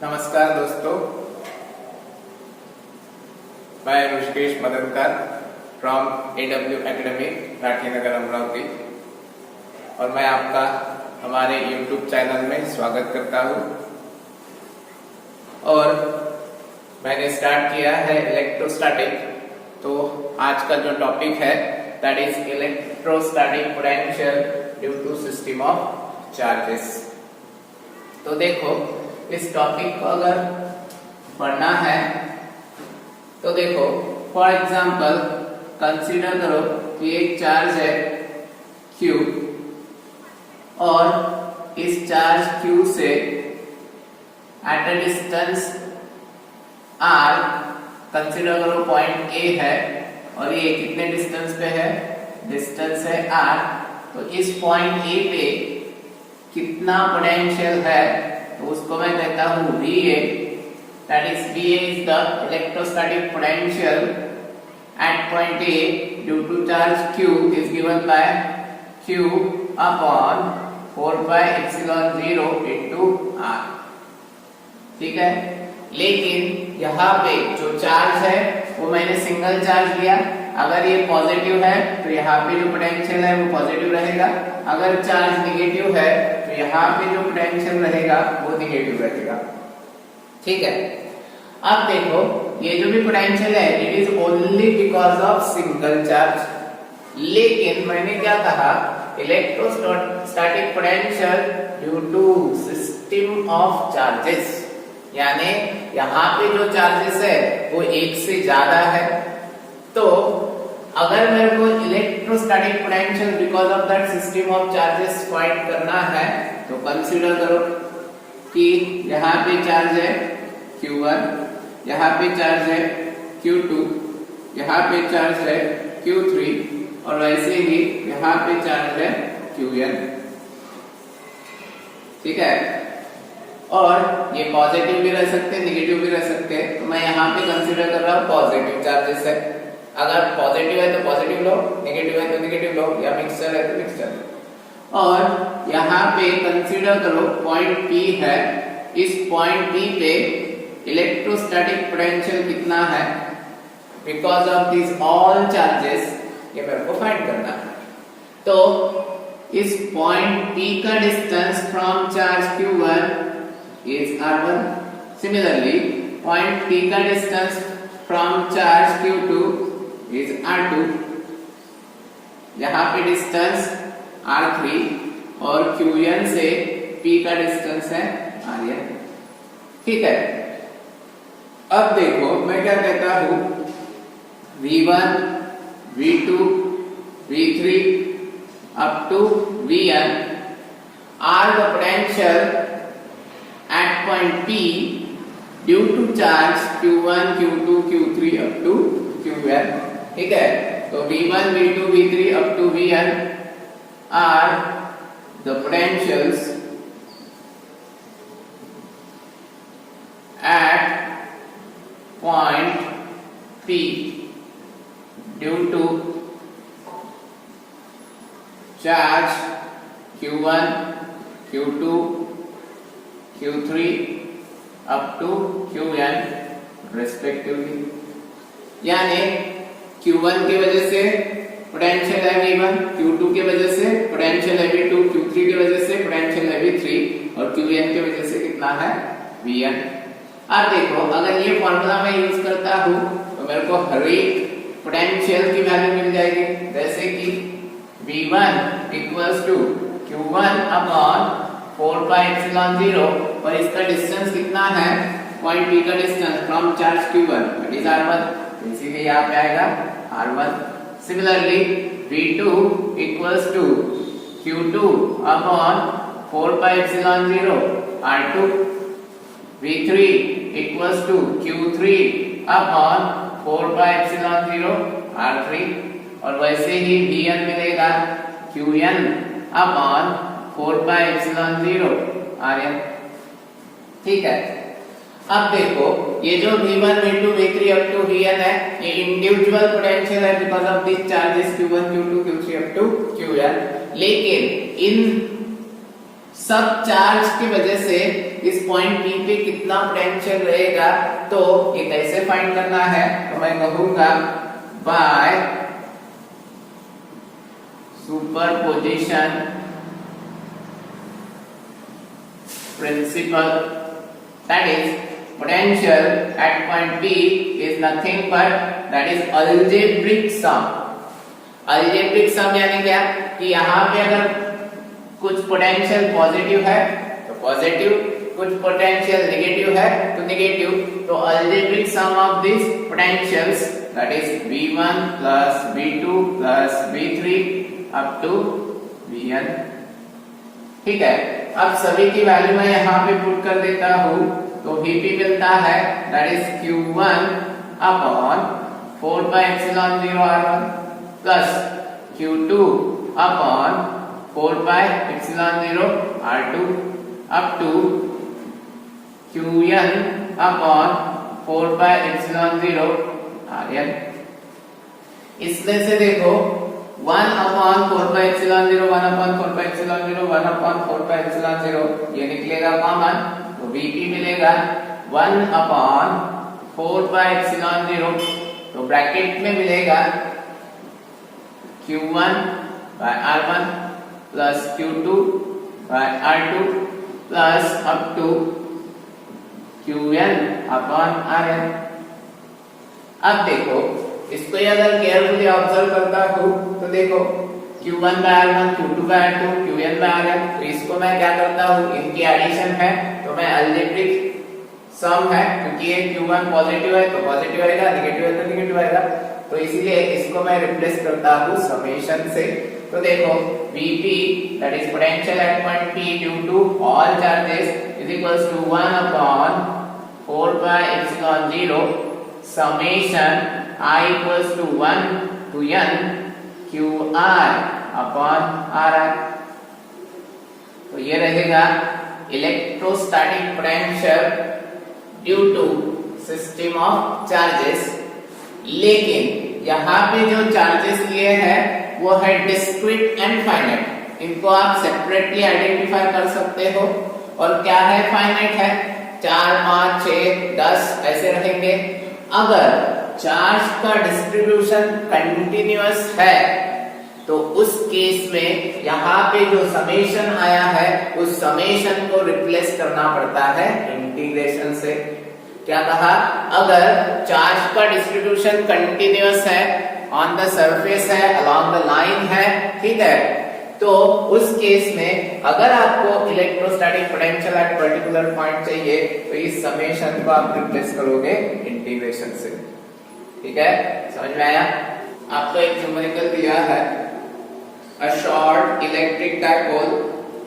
नमस्कार दोस्तों, मैं Rishikesh Madankar from AW academy Rathi Nagar Amravati और मैं आपका हमारे YouTube चैनल में स्वागत करता हूँ। और मैंने स्टार्ट किया है इलेक्ट्रोस्टैटिक। तो आज का जो टॉपिक है that is electrostatic potential due to system of charges. तो देखो, इस टॉपिक को अगर पढ़ना है तो देखो, फॉर एग्जांपल कंसीडर करो कि एक चार्ज है Q और इस चार्ज Q से at a distance R consider करो पॉइंट A है और ये कितने डिस्टेंस पे है, डिस्टेंस है R। तो इस पॉइंट A पे कितना पोटेंशियल है तो उसको मैं कहता हूँ VA, that is VA is the electrostatic potential at point A due to charge Q is given by Q upon 4 pi epsilon 0 into R। ठीक है, लेकिन यहाँ पे जो चार्ज है वो मैंने सिंगल चार्ज लिया। अगर ये पॉजिटिव है तो यहाँ पे जो पोटेंशियल है वो पॉजिटिव रहेगा, अगर चार्ज निगेटिव है तो यहाँ पे जो पोटेंशियल रहेगा वो निगेटिव रहेगा। ठीक है, अब देखो, ये जो भी पोटेंशियल है it is only because of single charge. लेकिन मैंने क्या कहा, electrostatic potential due to system of charges, यानी यहाँ पे जो चार्जेस है वो एक से ज्यादा है। तो अगर मेरे को electrostatic potential because of that system of charges find करना है तो कंसीडर करो कि यहाँ पे चार्ज है Q1, यहाँ पे चार्ज है Q2, यहाँ पे चार्ज है Q3 और वैसे ही यहाँ पे चार्ज है Qn। ठीक है, और ये पॉजिटिव भी रह सकते हैं, नेगेटिव भी रह सकते हैं। तो मैं यहाँ पे कंसीडर कर रहा हूँ पॉजिटिव चार्जेस है। अगर पॉजिटिव है तो पॉजिटिव लो, नेगेटिव है तो नेगेटिव लो, या मिक्सचर है तो मिक्सचर। और यहाँ पे कंसीडर करो पॉइंट P है, इस पॉइंट P पे इलेक्ट्रोस्टैटिक पोटेंशियल कितना है because of this all charges, ये मेरे को फाइंड करना है। तो इस पॉइंट P का distance from charge Q1 is R1। Similarly, point P का distance from charge Q2 is R2। यहाँ पे distance R3 और Qn से P का distance है Rn। ठीक है, अब देखो मैं क्या कहता हूँ, V1, V2, V3 up to Vn are the potential at point P due to charge Q1, Q2, Q3 up to Qn। ठीक है, तो V1, V2, V3 up to Vn are the potentials at point P due to charge Q1, Q2, Q3 up to Qn respectively। यानी Q1 की वजह से potential है V1, Q2 की वजह से पोटेंशियल है V2, Q3 की वजह से पोटेंशियल है V3 और Qn की वजह से कितना है Vn। अब देखो, अगर ये फॉर्मूला मैं यूज करता हूँ तो मेरे को हर एक पोटेंशियल की वैल्यू मिल जाएगी। जैसे कि V1 equals to Q1 upon 4 pi epsilon 0 और इसका डिस्टेंस कितना है, पॉइंट P का distance from charge Q1 that is R1, इसीलिए यहाँ पे आएगा R1। Similarly V2 equals to Q2 upon 4 pi epsilon 0 R2, V3 equals to Q3 upon 4 pi epsilon 0 R3 और वैसे ही Vn मिलेगा Qn upon 4 pi epsilon 0 Rn। ठीक है, अब देखो ये जो V1, V2, V3 up to Vn है ये इंडिविजुअल पोटेंशियल है because of this charges Q1, Q2, Q3 up to Qn। लेकिन इन सब चार्ज की वजह से इस पॉइंट P पे कितना पोटेंशियल रहेगा, तो ये कैसे फाइंड करना है, तो मैं कहूंगा by superposition principle, that is potential at point P is nothing but that is algebraic sum. algebraic sum यानी क्या, कि यहाँ पे अगर कुछ पोटेंशियल पॉजिटिव है तो पॉजिटिव, कुछ पोटेंशियल नेगेटिव है तो नेगेटिव, तो algebraic sum of these potentials that is V1 plus V2 plus V3 up to Vn. ठीक है, अब सभी की वैल्यू मैं यहाँ पे पुट कर देता हूँ, तो Vp मिलता है that is Q1 upon 4 by epsilon 0 R1 plus Q2 upon 4 by epsilon 0 R2 up to Qn upon 4 by epsilon 0 Rn. इसमें से देखो 1 upon 4 by epsilon 0, 1 upon 4 by epsilon 0, 1 upon 4 by epsilon 0, ये निकलेगा कॉमन, तो Vp मिलेगा 1 upon 4 by epsilon 0, तो bracket में मिलेगा Q1 by R1 plus Q2 by R2 plus up to Qn upon Rn. अब देखो इसको अगर केयरफुली ऑब्जर्व करता हूँ तो देखो Q1 by R1, Q2 by R2, Qn by Rn, तो इसको मैं क्या करता हूँ, इनकी एडिशन है तो मैं अलजेब्रिक सम है, क्योंकि ये Q1 पॉजिटिव है तो पॉजिटिव आएगा, नेगेटिव है तो नेगेटिव आएगा, तो इसीलिए इसको मैं रिप्लेस करता हूँ समेशन से। तो देखो Vp that is potential at point P due to all charges is equals to 1 upon 4 by epsilon 0 summation I equals to 1 to n Qr upon Ri. तो ये रहेगा electrostatic potential due to system of charges. लेकिन यहाँ पे जो charges लिए हैं वो है डिस्क्रीट एंड फाइनाइट, इनको आप सेपरेटली आइडेंटिफाई कर सकते हो। और क्या है, फाइनाइट है, 4, 5, 6, 10 ऐसे रहेंगे। अगर चार्ज का डिस्ट्रीब्यूशन कंटिन्यूअस है तो उस केस में यहाँ पे जो समेशन आया है उस समेशन को रिप्लेस करना पड़ता है इंटीग्रेशन से। क्या कहा, अगर चार्ज का डिस्ट्रीब्यूशन कंटिन्यूअस है, ऑन द सरफेस है, अलोंग द लाइन है, ठीक है, तो उस केस में अगर आपको electrostatic potential at particular point चाहिए तो इस समेशन को आप रिप्लेस करोगे इंटीग्रेशन से। ठीक है, समझ में आया? आपको एक न्यूमेरिकल दिया है, a short electric dipole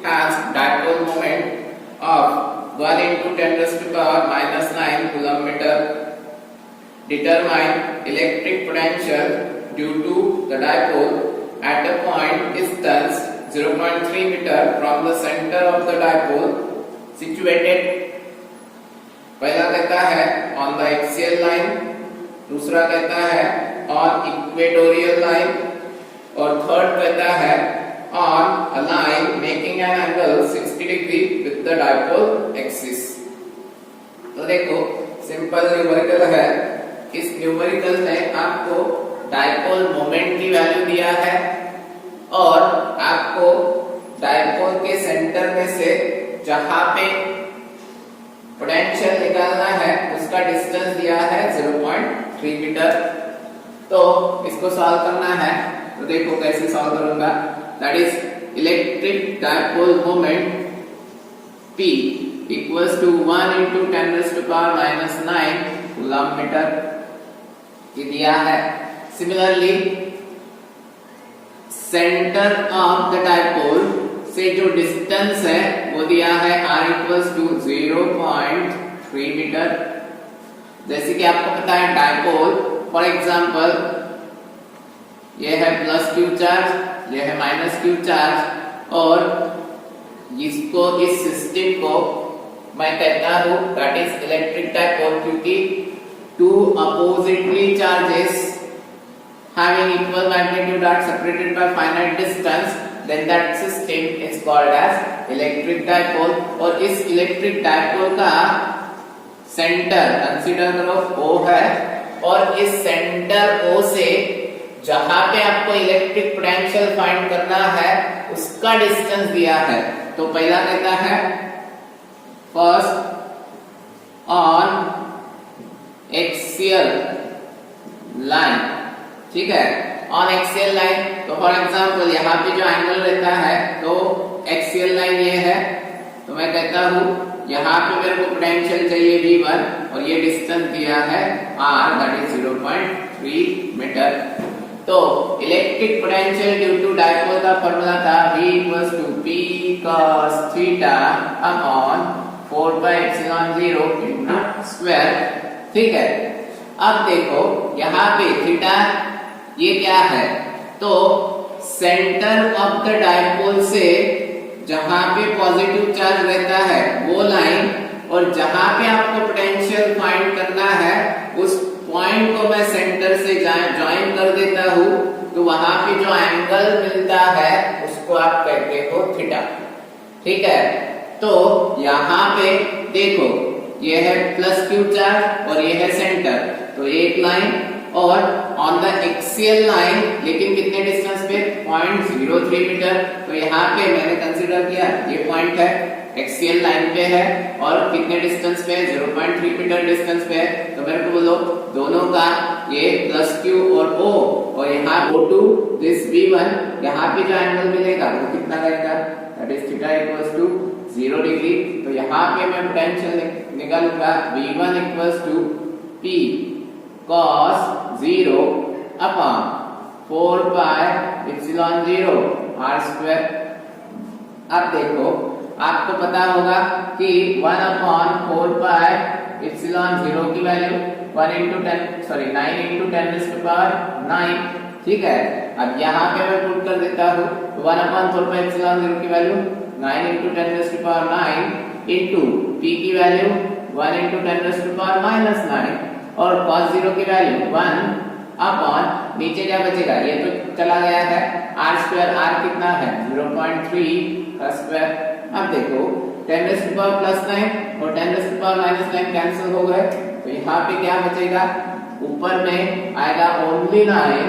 has dipole moment of 1 into 10 raised to power minus 9 coulomb meter. Determine electric potential due to the dipole at a point distance 0.3 meter from the center of the dipole situated. पहला कहता है on the axial line, दूसरा कहता है on equatorial line, और third कहता है on a line making an angle 60 degree with the dipole axis. तो देखो सिंपल न्यूमेरिकल है, इस न्यूमेरिकल में आपको डाइपोल मोमेंट की वैल्यू दिया है और आपको डाइपोल के सेंटर में से जहां पे पोटेंशियल निकालना है उसका डिस्टेंस दिया है 0.3 मीटर। तो इसको सॉल्व करना है, तो देखो कैसे सॉल्व करूंगा। That is electric dipole moment P equals to 1 into 10 raised to power minus 9 coulomb metre ये दिया है। Similarly centre of the dipole से जो डिस्टेंस है वो दिया है r इक्वल्स टू 0.3 मीटर। जैसे कि आपको पता है डाइपोल, फॉर एग्जांपल ये है प्लस Q चार्ज, ये है माइनस Q चार्ज, और इसको इस सिस्टम को मैं कहता हूं दैट इज इलेक्ट्रिक डाइपोल, क्योंकि two oppositely charges having equal magnitude are separated by finite distance then that system is called as electric dipole। और इस इलेक्ट्रिक डायपोल का सेंटर कंसीडर करो O है, और इस सेंटर O से जहां पे आपको इलेक्ट्रिक पोटेंशियल फाइंड करना है उसका डिस्टेंस दिया है। तो पहला कहता है फर्स्ट ऑन एक्सियल लाइन, ठीक है, ऑन एक्सियल लाइन। तो फॉर एग्जांपल यहाँ पे जो एंगल रहता है तो एक्सियल लाइन ये है, तो मैं कहता हूँ यहाँ पे मेरे को पोटेंशियल चाहिए V1 और ये डिस्टेंस दिया है R, दैट इज 0.3 मीटर। तो electric potential due to dipole का फॉर्मूला था V equals to P cos theta upon 4πε0 into square, ठीक है। अब देखो यहाँ पे थीटा ये क्या है, तो सेंटर ऑफ द डायपोल से जहां पे पॉजिटिव चार्ज रहता है वो लाइन, और जहां पे आपको पोटेंशियल फाइंड करना है उस पॉइंट को मैं सेंटर से ज्वाइन कर देता हूं, तो वहां पे जो एंगल मिलता है उसको आप कहते हो थीटा, ठीक है। तो यहाँ पे देखो ये है प्लस क्यू चार्ज और ये है सेंटर, तो एक लाइन और ऑन द एक्सियल लाइन, लेकिन कितने डिस्टेंस पे 0.03 मीटर। तो यहाँ पे मैंने कंसीडर किया ये पॉइंट है, एक्सियल लाइन पे है और कितने डिस्टेंस पे 0.3 मीटर डिस्टेंस पे है। तो मेरे को बोलो दोनों का ये प्लस क्यू और O, और यहाँ O2 दिस V1, यहाँ पे जो एंगल मिलेगा वो कितना रहेगा, that is theta equals to 0 degree. तो यहाँ पे मैं पोटेंशियल निकालूंगा V1 equals to P cos 0 upon 4πε0 r square. अब देखो आपको पता होगा कि 1 अपॉन 4πε0 की वैल्यू 9 into 10⁹9, ठीक है। अब यहाँ पे मैं पुट कर देता हूँ 1 अपॉन 4πε0 की वैल्यू 9 into 10⁹9 इंटू P की वैल्यू 1 into 10⁻⁹9 और cos 0 की वैल्यू 1 अपॉन नीचे क्या बचेगा, ये तो चला गया है r स्क्वायर, r कितना है 0.3 का स्क्वायर। अब देखो 10⁻⁻9 और 10⁻�9 कैंसिल हो गए, तो यहाँ पे क्या बचेगा, ऊपर में आएगा ओनली 9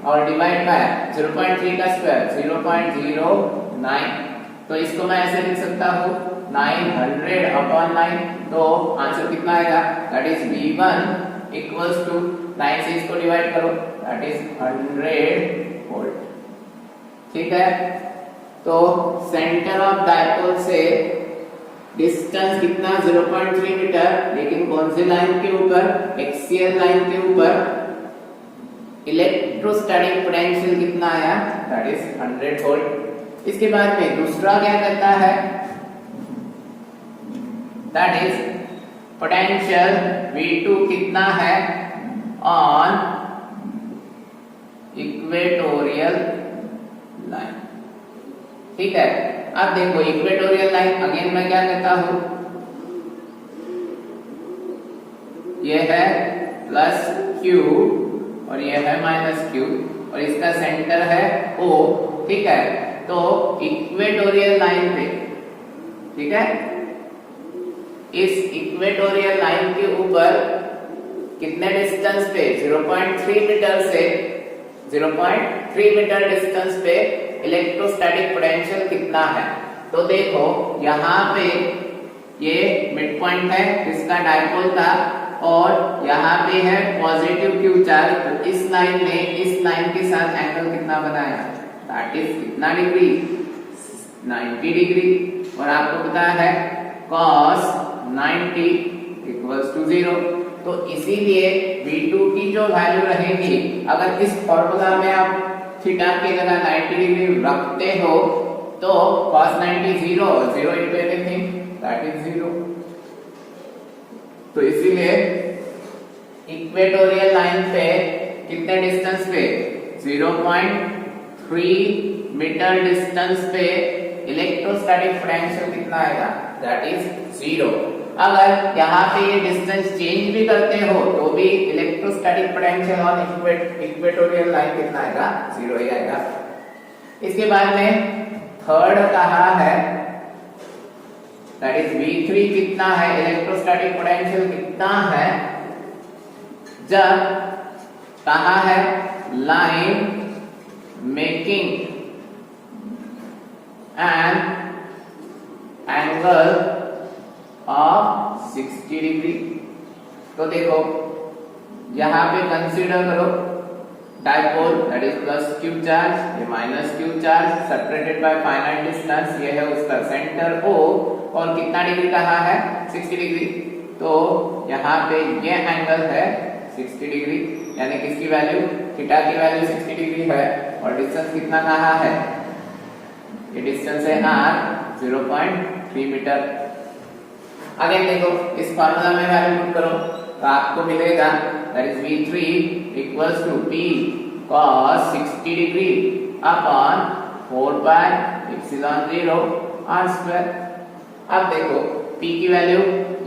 और डिवाइड बाय 0.3 का स्क्वायर 0.09। तो इसको मैं ऐसे लिख सकता हूँ 900 अपॉन 9, तो आंसर कितना आएगा, that is V1 equals to 9 से इसको डिवाइड करो, दैट इज 100 वोल्ट, ठीक है। तो सेंटर ऑफ डायपोल से डिस्टेंस कितना 0.3 मीटर, लेकिन कौन सी लाइन के ऊपर, एक्सियल लाइन के ऊपर। इलेक्ट्रोस्टैटिक पोटेंशियल कितना आया, दैट इज 100 वोल्ट। इसके बाद में दूसरा क्या करता है, दैट इज पोटेंशियल V2 कितना है ऑन इक्वेटोरियल लाइन, ठीक है। अब देखो इक्वेटोरियल लाइन, अगेन मैं क्या कहता हूं, ये है प्लस Q और ये है माइनस Q और इसका सेंटर है O, ठीक है। तो इक्वेटोरियल लाइन पे, ठीक है, इस इक्वेटोरियल लाइन के ऊपर कितने डिस्टेंस पे 0.3 मीटर से 0.3 मीटर डिस्टेंस पे इलेक्ट्रोस्टैटिक पोटेंशियल कितना है। तो देखो यहाँ पे ये मिड पॉइंट है इसका डायपोल का और यहाँ पे है पॉजिटिव क्यू चार्ज, तो इस लाइन ने इस लाइन के साथ एंगल कितना बनाया, दैट इज कितना डिग्री, 90 डिग्री। और आपको पता है cos 90 इक्वल्स टू 0, तो इसीलिए V2 की जो वैल्यू रहेगी, अगर इस फॉर्मूला में आप थीटा की जगह 90 डिग्री रखते हो तो cos 90 0 into anything that is 0। तो इसीलिए इक्वेटोरियल लाइन पे कितने डिस्टेंस पे 0.3 मीटर डिस्टेंस पे इलेक्ट्रोस्टैटिक पोटेंशियल कितना आएगा, दैट इज 0। अगर यहाँ पे ये डिस्टेंस चेंज भी करते हो तो भी electrostatic potential on equatorial line कितना आएगा, 0 ही आएगा। इसके बाद में थर्ड कहा है दैट इज V3 कितना है, इलेक्ट्रोस्टैटिक पोटेंशियल कितना है जब कहा है line making an angle of 60 degree. तो देखो यहां पे कंसीडर करो dipole that is plus Q charge, ये minus Q charge, separated by finite distance, ये है उसका सेंटर O और कितना डिग्री कहा है 60 डिग्री। तो यहाँ पे ये एंगल है 60 डिग्री, यानी किसकी वैल्यू थीटा की वैल्यू 60 डिग्री है और डिस्टेंस कितना कहा है, ये डिस्टेंस है r 0.3 मीटर। अगेन देखो इस फार्मूला में वैल्यू पुट करो तो आपको मिलेगा that is V3 equals to P cos 60 degree upon 4 pi epsilon 0 r square. अब देखो P की वैल्यू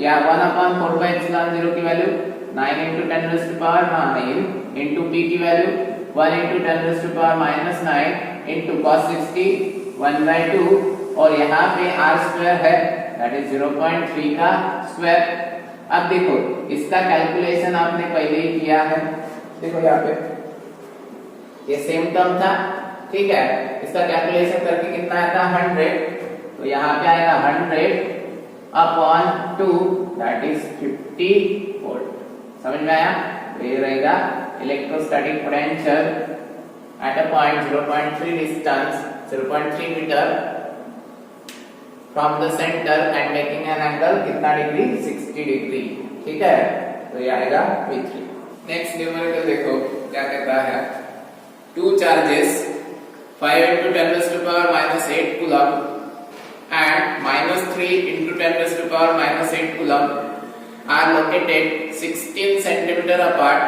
या 1 अपॉन 4 पाई एप्सिलॉन 0 की value 9 into 10 raised to power 9 into P की value 1 into 10 raised to power minus 9 into cos 60 1 by 2 और यहाँ पे r square है दैट इज 0.3 का स्क्वायर। अब देखो इसका कैलकुलेशन आपने पहले ही किया है, देखो यहाँ पे ये सेम टर्म था, ठीक है, इसका कैलकुलेशन करके कितना आया था 100, तो यहाँ पे आएगा 100 अपॉन 2 दैट इज 50 वोल्ट। समझ में आया? तो ये रहेगा electrostatic potential at a point 0.3 distance 0.3 metre from the centre and making an angle कितना डिग्री 60 डिग्री, ठीक है। तो ये आएगा V3। नेक्स्ट न्यूमेरिकल देखो क्या कहता है, two charges 5 into 10 raised to power minus 8 coulomb and minus 3 into 10 raised to power minus 8 coulomb are located 16 centimeter apart.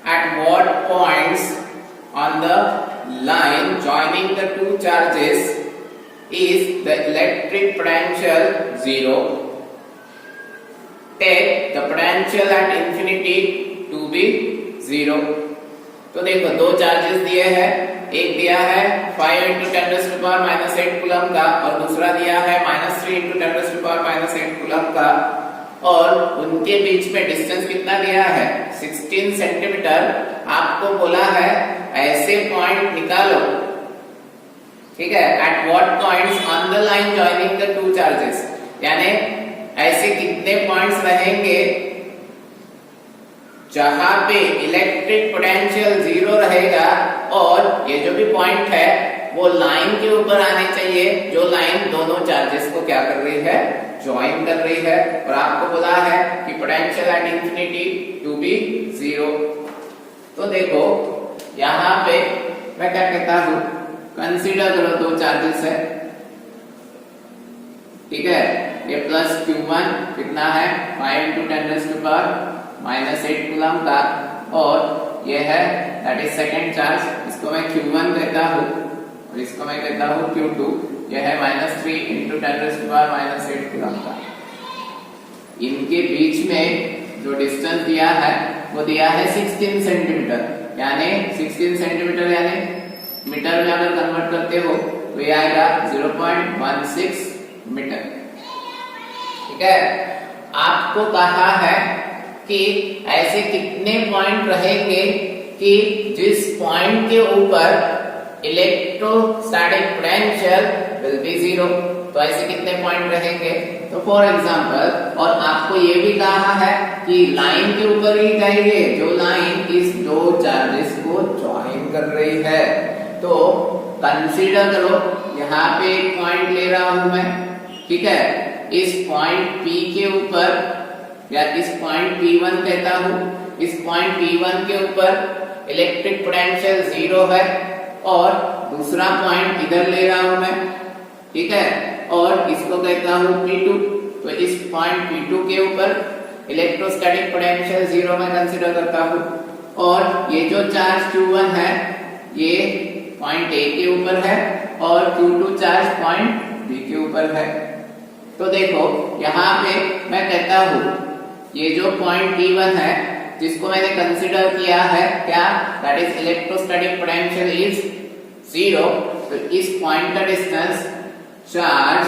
At what points on the line joining the two charges is the electric potential 0? Take the potential at infinity to be 0. तो देखो दो charges दिए हैं, एक दिया है 5 into 10 raised to power minus 8 coulomb का और दूसरा दिया है -3 into 10 raised to power minus 8 coulomb का, और उनके बीच में डिस्टेंस कितना दिया है 16 सेंटीमीटर। आपको बोला है ऐसे पॉइंट निकालो, ठीक है, at what points on the line joining the two charges, यानी ऐसे कितने पॉइंट्स रहेंगे जहां पे इलेक्ट्रिक पोटेंशियल 0 रहेगा और ये जो भी पॉइंट है वो लाइन के ऊपर आने चाहिए, जो लाइन दोनों चार्जेस को क्या कर रही है, ज्वाइन कर रही है। और आपको बोला है कि potential at infinity to be 0। तो देखो यहाँ पे मैं क्या कहता हूं, कंसीडर करो दो चार्जेस है, ठीक है, ये प्लस Q1 कितना है 5 into 10 raised to power minus 8 coulomb का, और ये है दैट इज सेकेंड चार्ज, इसको मैं Q1 कहता हूँ और इसको मैं कहता हूँ Q2, यह है -3 into 10 raised to power minus 8 coulomb का। इनके बीच में जो डिस्टेंस दिया है वो दिया है 16 सेंटीमीटर, यानी 16 सेंटीमीटर यानी मीटर में अगर कन्वर्ट करते हो तो ये आएगा 0.16 मीटर, ठीक है। आपको कहा है कि ऐसे कितने पॉइंट रहेंगे कि जिस पॉइंट के ऊपर इलेक्ट्रोस्टैटिक पोटेंशियल विल बी 0, तो ऐसे कितने पॉइंट रहेंगे। तो फॉर एग्जांपल, और आपको ये भी कहा है कि लाइन के ऊपर ही चाहिए जो लाइन इस दो चार्जेस को ज्वाइन कर रही है। तो कंसीडर करो यहाँ पे एक पॉइंट ले रहा हूं मैं, ठीक है, इस पॉइंट P के ऊपर या इस पॉइंट P1 कहता हूं, इस पॉइंट P1 के ऊपर इलेक्ट्रिक पोटेंशियल 0 है और दूसरा पॉइंट इधर ले रहा हूं मैं, ठीक है, और इसको कहता हूं P2। तो इस पॉइंट P2 के ऊपर इलेक्ट्रोस्टैटिक पोटेंशियल 0 मैं कंसीडर करता हूं, और ये जो चार्ज Q1 है ये पॉइंट A के ऊपर है और Q2 चार्ज पॉइंट B के ऊपर है। तो देखो यहाँ पे मैं कहता हूं ये जो पॉइंट P1 है जिसको मैंने कंसीडर किया है क्या, that is electrostatic potential is 0, तो इस पॉइंट का डिस्टेंस चार्ज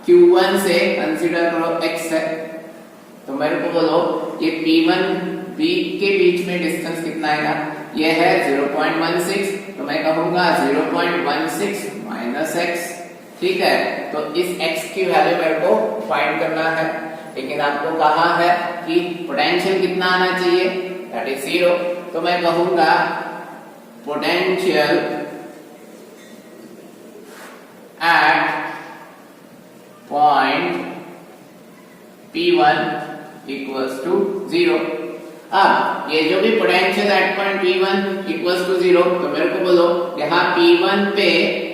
Q1 से कंसीडर करो x है, तो मेरे को बोलो ये P1 B के बीच में डिस्टेंस कितना आएगा, ये है 0.16, तो मैं कहूंगा 0.16 माइनस x, ठीक है। तो इस x की वैल्यू मेरे को फाइंड करना है, लेकिन आपको कहा है कि पोटेंशियल कितना आना चाहिए, दैट इज 0, तो मैं कहूंगा potential at point P1 equals to 0। अब ये जो भी potential at point P1 equals to 0, तो मेरे को बोलो यहाँ P1 पे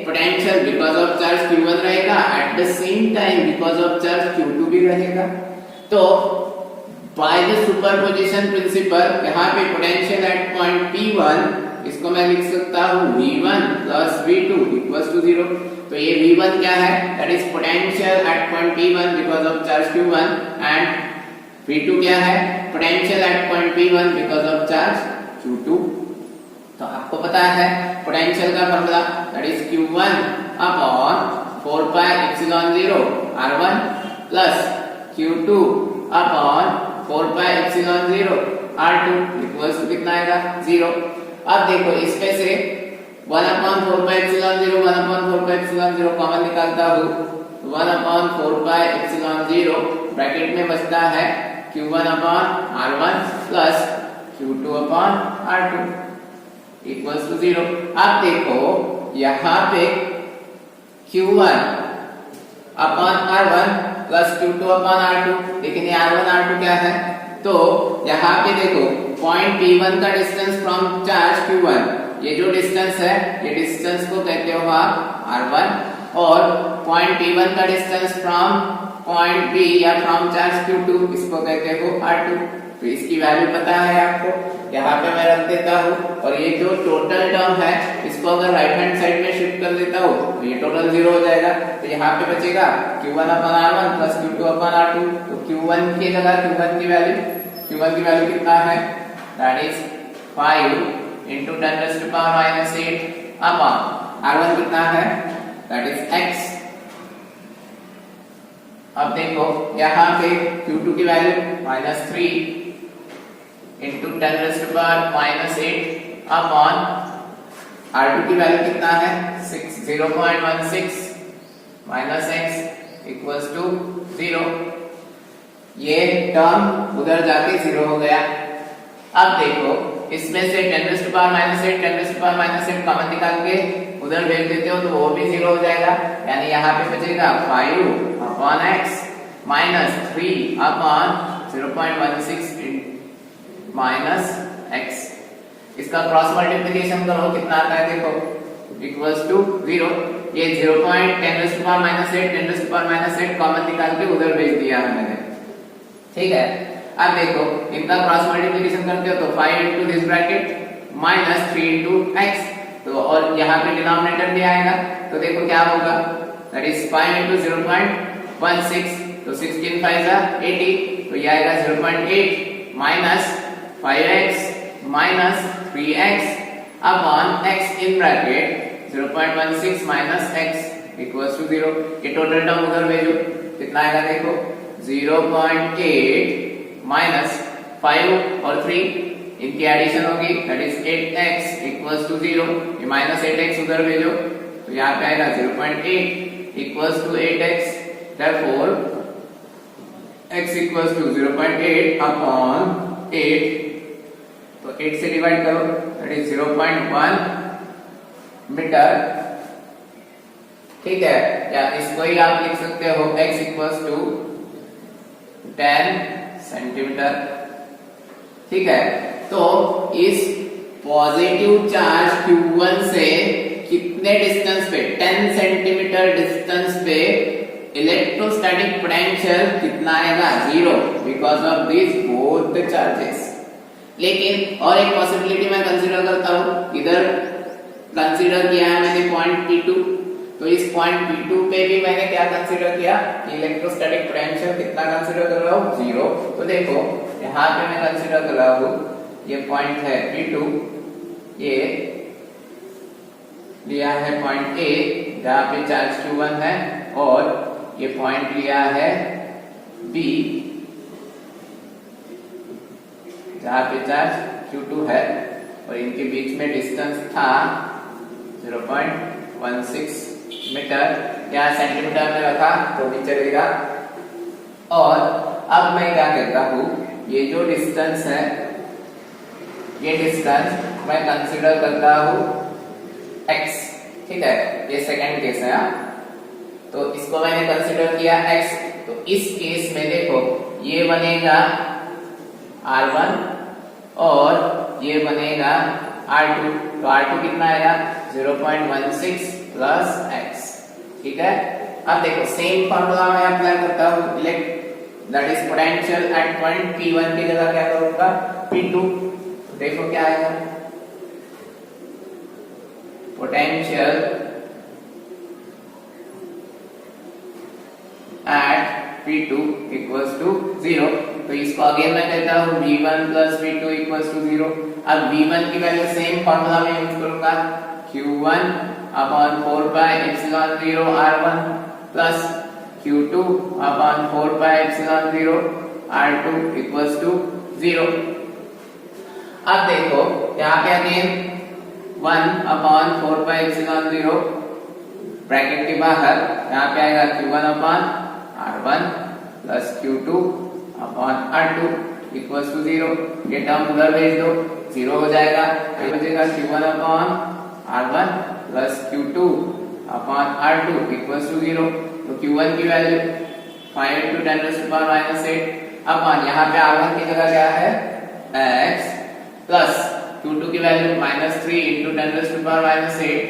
potential because of charge Q1 रहेगा, at the same time because of charge Q2 भी रहेगा। तो बाय द सुपरपोजिशन प्रिंसिपल यहाँ पे पोटेंशियल एट पॉइंट P1 इसको मैं लिख सकता हूँ V1 plus V2 equals to 0। तो ये V1 क्या है, that is potential at point P1 because of charge Q1, and V2 क्या है, potential at point P1 because of charge Q2। तो आपको पता है पोटेंशियल का formula, that is Q1 upon 4 pi epsilon 0 R1 plus Q2 upon 4 pi epsilon 0 R2 equals to कितना आएगा, 0। अब देखो इसमें से 1 upon 4 pi epsilon 0 1 upon 4 pi epsilon 0 common निकालता हूँ, 1 अपॉन 4 पाई एप्सिलॉन 0 ब्रैकेट में बचता है Q1 upon R1 plus Q2 upon R2 equals to 0। अब देखो यहाँ पे Q1 upon R1 plus Q2 upon R2, लेकिन ये R1 R2 क्या है, तो यहाँ पे देखो पॉइंट P1 का डिस्टेंस फ्रॉम चार्ज Q1, ये जो डिस्टेंस है ये डिस्टेंस को कहते हो आप R1, और पॉइंट P1 का डिस्टेंस फ्रॉम पॉइंट B या फ्रॉम चार्ज Q2 इसको कहते हो R2। तो इसकी वैल्यू पता है आपको, यहाँ पे मैं रख देता हूँ, और ये जो टोटल टर्म है इसको अगर राइट हैंड साइड में शिफ्ट कर देता हूँ तो ये टोटल 0 हो जाएगा। तो यहाँ पे बचेगा Q1 upon R1 plus Q2 upon R2। तो Q1 की जगह Q1 की वैल्यू कितना है, that is 5 into 10 raised to power minus 8 upon R1 कितना है, दैट इज x। अब देखो यहाँ पे Q2 की value -3 into 10 raised to power minus 8 upon R2 की वैल्यू कितना है, 0.16 माइनस x इक्वल्स टू 0। ये टर्म उधर जाके 0 हो गया। अब देखो इसमें से 10 raised to power minus 8 10 raised to power minus 8 common निकाल के उधर भेज देते हो तो वो भी 0 हो जाएगा, यानी यहाँ पे बचेगा 5 upon x minus 3 upon 0.16 minus x। इसका क्रॉस मल्टीप्लिकेशन करो कितना आता है, देखो इक्वल्स टू 0। ये 0.10 raised to power minus 8 10 raised to power minus 8 common निकाल के उधर भेज दिया है मैंने, ठीक है। अब देखो इनका क्रॉस मल्टीप्लिकेशन करते हो तो 5 into this bracket minus 3 into x, तो और यहाँ पे डिनोमिनेटर भी आएगा, तो देखो क्या होगा, दैट इज 5 into 0.16, तो 16 5 80, तो ये आएगा 0.8 minus 5x minus 3x upon x in bracket 0.16 minus x equals to 0। ये टोटल टर्म उधर भेजो कितना आएगा, देखो 0.8 माइनस 5 और 3 इनकी एडिशन होगी, that is 8x equals to 0। ये माइनस 8x उधर भेजो तो यहाँ पे आएगा 0.8 equals to 8x, therefore x equals to 0.8 upon 8, तो 8 से डिवाइड करो दैट इज 0.1 मीटर, ठीक है। या इसको ही आप लिख सकते हो x इक्वल्स टू 10 सेंटीमीटर, ठीक है। तो इस पॉजिटिव चार्ज Q1 से कितने डिस्टेंस पे, 10 सेंटीमीटर डिस्टेंस पे इलेक्ट्रोस्टैटिक पोटेंशियल कितना आएगा, 0 because of this both the charges. लेकिन और एक पॉसिबिलिटी मैं कंसीडर करता हूँ, इधर कंसीडर किया है मैंने पॉइंट P2, तो इस पॉइंट P2 पे भी मैंने क्या कंसीडर किया, इलेक्ट्रोस्टैटिक पोटेंशियल कितना कंसीडर कर रहा हूँ, 0। तो देखो यहाँ पे मैं कंसीडर कर रहा हूँ ये पॉइंट है P2, ये लिया है पॉइंट ए जहाँ पे चार्ज Q1 है, और ये पॉइंट लिया है बी जहाँ पे चार्ज Q2 है, और इनके बीच में डिस्टेंस था 0.16 मीटर, यहाँ सेंटीमीटर में रखा तो भी चलेगा। और अब मैं क्या कहता हूँ, ये जो डिस्टेंस है, ये डिस्टेंस मैं कंसीडर करता हूँ x, ठीक है, ये सेकंड केस है। तो इसको मैंने कंसीडर किया x, तो इस केस में देखो ये बनेगा r1 और ये बनेगा r2। तो r2 कितना आएगा 0.16 प्लस x, ठीक है। अब देखो सेम फॉर्मूला मैं अप्लाई करता हूँ, that is potential at point P1 की जगह क्या करूंगा P2। देखो क्या आएगा, potential at P2 equals to 0। तो इसको अगेन मैं कहता हूँ V1 plus V2 equals to 0। अब V1 की वैल्यू सेम फॉर्मूला में यूज करूंगा, Q1 upon 4 pi epsilon 0 R1 plus Q2 upon 4 pi epsilon 0 R2 equals to 0। अब देखो यहाँ पे again 1 upon 4 pi epsilon 0 bracket के बाहर, यहाँ पे आएगा Q1 upon R1 plus Q2 upon R2 equals to 0। ये टर्म उधर भेज दो, 0 हो जाएगा। ये बचेगा Q1 upon R1 plus Q2 upon R2 equals to 0। तो Q1 की value 5 into 10 raised to power minus 8 upon यहाँ पे R1 की जगह क्या है x प्लस Q2 की value -3 into 10 raised to power minus 8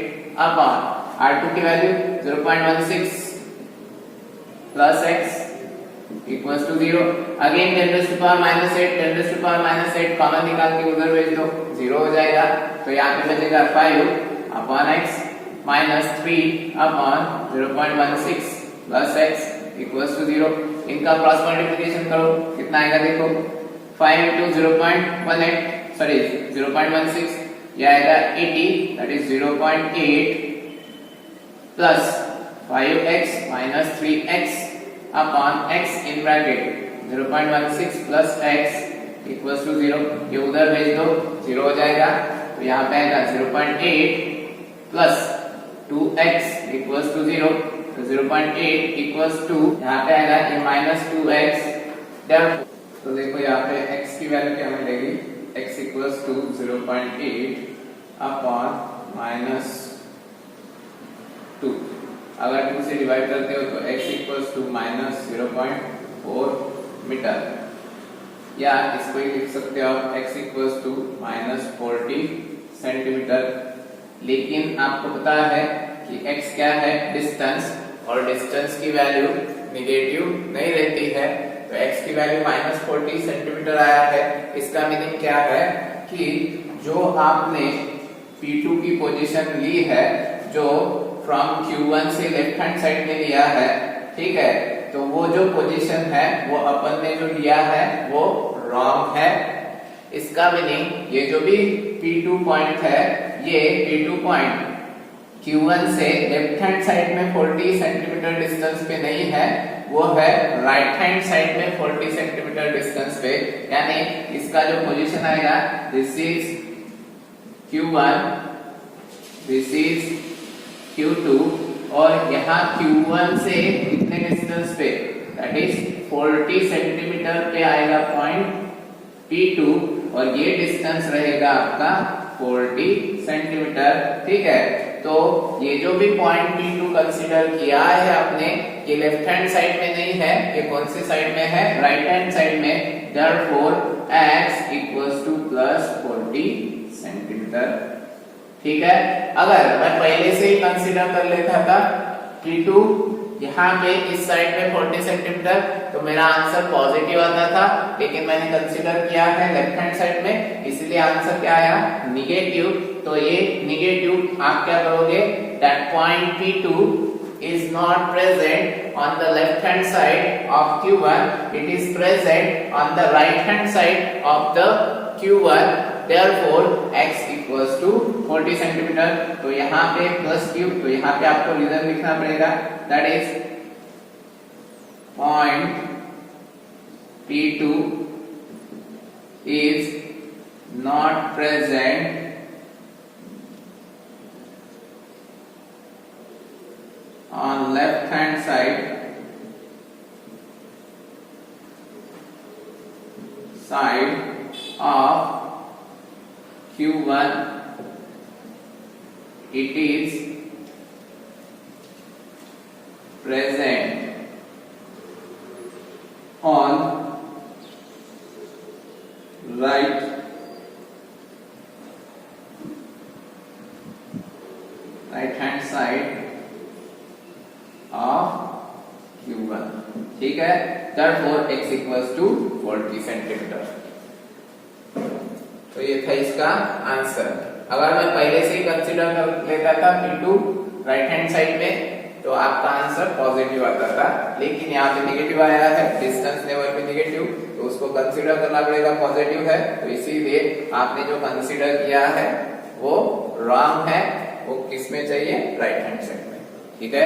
upon R2 की value 0.16 plus x equals to 0। Again 10 raised to power minus 8 10 raised to power minus 8 common निकाल के उधर भेज दो, 0 हो जाएगा। तो यहाँ पे बचेगा 5 upon x minus 3 upon 0.16 plus x equals to 0। इनका क्रॉस मल्टीप्लिकेशन करो, कितना आएगा देखो, 5 into 0.18 सॉरी 0.16, ये आएगा 80, that is 0.8 plus 5x minus 3x upon x in bracket 0.16 plus x equals to 0। ये उधर भेज दो, 0 हो जाएगा। तो यहाँ पे आएगा 0.8 प्लस 2x इक्वल्स टू 0। तो 0.8 इक्वल्स टू, यहाँ पे आएगा ये माइनस 2x। तो देखो यहाँ पे x की वैल्यू क्या मिलेगी, x equals to 0.8 upon minus 2। अगर 2 से डिवाइड करते हो तो x equals to minus 0.4 metre, या इसको ही लिख सकते हो आप x equals to minus 40 centimetre. लेकिन आपको पता है कि x क्या है, डिस्टेंस, और डिस्टेंस की वैल्यू नेगेटिव नहीं रहती है। तो x की वैल्यू -40 सेंटीमीटर आया है। इसका मीनिंग क्या है कि जो आपने P2 की पोजीशन ली है, जो फ्रॉम Q1 से लेफ्ट हैंड साइड में लिया है, ठीक है, तो वो जो पोजीशन है वो अपन ने जो लिया है वो रॉन्ग है। इसका मीनिंग ये जो भी P2 पॉइंट है, ये P2 पॉइंट Q1 से लेफ्ट हैंड साइड में 40 सेंटीमीटर डिस्टेंस पे नहीं है, वो है राइट हैंड साइड में 40 सेंटीमीटर डिस्टेंस पे। यानी इसका जो पोजीशन आएगा, this is Q1, this is Q2, और यहाँ Q1 से कितने डिस्टेंस पे, दैट इज 40 सेंटीमीटर पे आएगा पॉइंट P2, और ये डिस्टेंस रहेगा आपका 40 सेंटीमीटर, ठीक है। तो ये जो भी पॉइंट P2 कंसीडर किया है आपने, ये लेफ्ट हैंड साइड में नहीं है, ये कौन सी साइड में है, राइट हैंड साइड में। therefore x equals two plus 40 centimetre, ठीक है। अगर मैं पहले से ही कंसीडर कर लेता था P2 यहाँ पे इस साइड में 40 सेंटीमीटर, तो मेरा आंसर पॉजिटिव आता था, लेकिन मैंने कंसीडर किया है लेफ्ट हैंड साइड में, इसलिए आंसर क्या आया, निगेटिव। तो ये निगेटिव आप क्या करोगे, that point P2 is not present on the left hand side of Q1, it is present on the right hand side of the Q1, therefore x equals to 40 centimetre. तो यहाँ पे plus Q, तो यहाँ पे आपको reason लिखना पड़ेगा, that is point P2 is not present on left hand side of Q1. It is present on right hand side of Q1। ठीक है, therefore x equals to 40 centimetre. तो ये था इसका आंसर। अगर मैं पहले से ही कंसीडर कर लेता था इनटू राइट हैंड साइड में तो आपका आंसर पॉजिटिव आता था, लेकिन यहाँ पे नेगेटिव आया है, डिस्टेंस लेवल पे नेगेटिव, तो उसको कंसीडर करना पड़ेगा पॉजिटिव है, तो इसीलिए आपने जो कंसीडर किया है वो रॉन्ग है, वो किस में चाहिए, राइट हैंड साइड में। ठीक है।